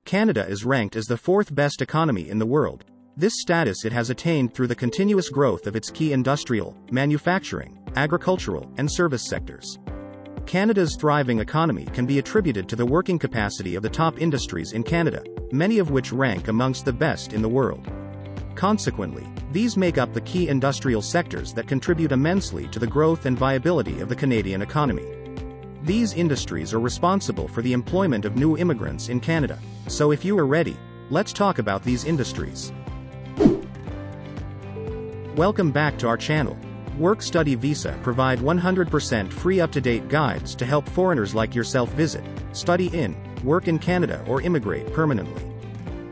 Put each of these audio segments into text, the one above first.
Canada is ranked as the fourth best economy in the world. This status it has attained through the continuous growth of its key industrial, manufacturing, agricultural, and service sectors. Canada's thriving economy can be attributed to the working capacity of the top industries in Canada, many of which rank amongst the best in the world. Consequently, these make up the key industrial sectors that contribute immensely to the growth and viability of the Canadian economy. These industries are responsible for the employment of new immigrants in Canada. So if you are ready, let's talk about these industries. Welcome back to our channel. Work-Study Visa provide 100% free up-to-date guides to help foreigners like yourself visit, study in, work in Canada or immigrate permanently.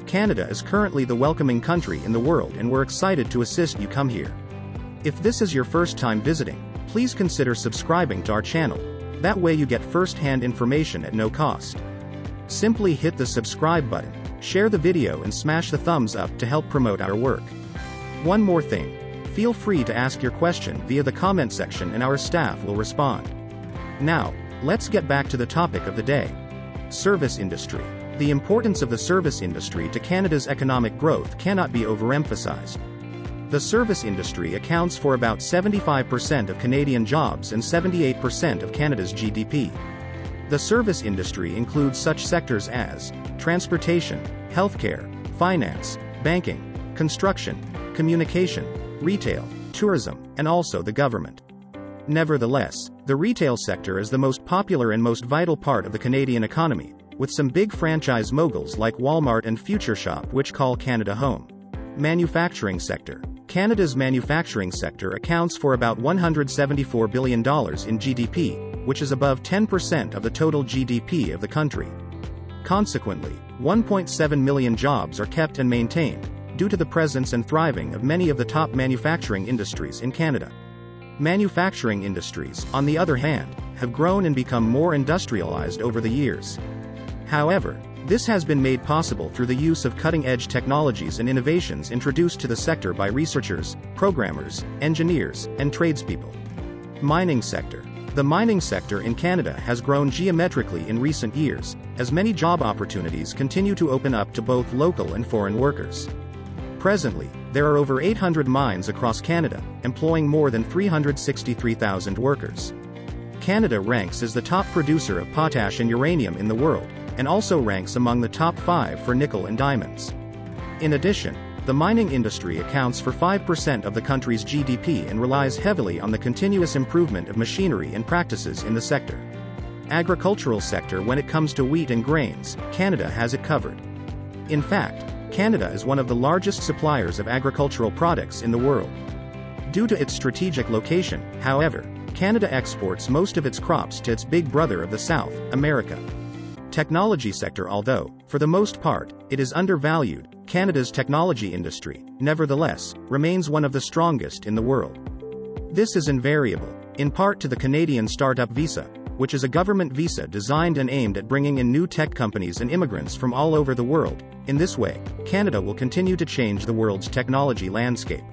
Canada is currently the welcoming country in the world and we're excited to assist you come here. If this is your first time visiting, please consider subscribing to our channel. That way you get first-hand information at no cost. Simply hit the subscribe button, share the video and smash the thumbs up to help promote our work. One more thing. Feel free to ask your question via the comment section and our staff will respond. Now, let's get back to the topic of the day. Service industry. The importance of the service industry to Canada's economic growth cannot be overemphasized. The service industry accounts for about 75% of Canadian jobs and 78% of Canada's GDP. The service industry includes such sectors as transportation, healthcare, finance, banking, construction, communication, retail, tourism, and also the government. Nevertheless, the retail sector is the most popular and most vital part of the Canadian economy, with some big franchise moguls like Walmart and Future Shop which call Canada home. Manufacturing sector. Canada's manufacturing sector accounts for about $174 billion in GDP, which is above 10% of the total GDP of the country. Consequently, 1.7 million jobs are kept and maintained, due to the presence and thriving of many of the top manufacturing industries in Canada. Manufacturing industries, on the other hand, have grown and become more industrialized over the years. However, this has been made possible through the use of cutting-edge technologies and innovations introduced to the sector by researchers, programmers, engineers, and tradespeople. Mining sector. The mining sector in Canada has grown geometrically in recent years, as many job opportunities continue to open up to both local and foreign workers. Presently, there are over 800 mines across Canada, employing more than 363,000 workers. Canada ranks as the top producer of potash and uranium in the world, and also ranks among the top 5 for nickel and diamonds. In addition, the mining industry accounts for 5% of the country's GDP and relies heavily on the continuous improvement of machinery and practices in the sector. Agricultural sector. When it comes to wheat and grains, Canada has it covered. In fact, Canada is one of the largest suppliers of agricultural products in the world. Due to its strategic location, however, Canada exports most of its crops to its big brother of the South, America. Technology sector. Although, for the most part, it is undervalued, Canada's technology industry, nevertheless, remains one of the strongest in the world. This is invariable, in part to the Canadian Startup Visa, which is a government visa designed and aimed at bringing in new tech companies and immigrants from all over the world. In this way, Canada will continue to change the world's technology landscape.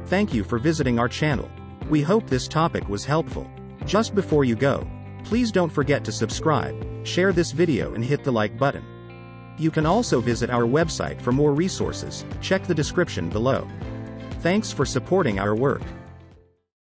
Thank you for visiting our channel. We hope this topic was helpful. Just before you go, please don't forget to subscribe, share this video and hit the like button. You can also visit our website for more resources, check the description below. Thanks for supporting our work.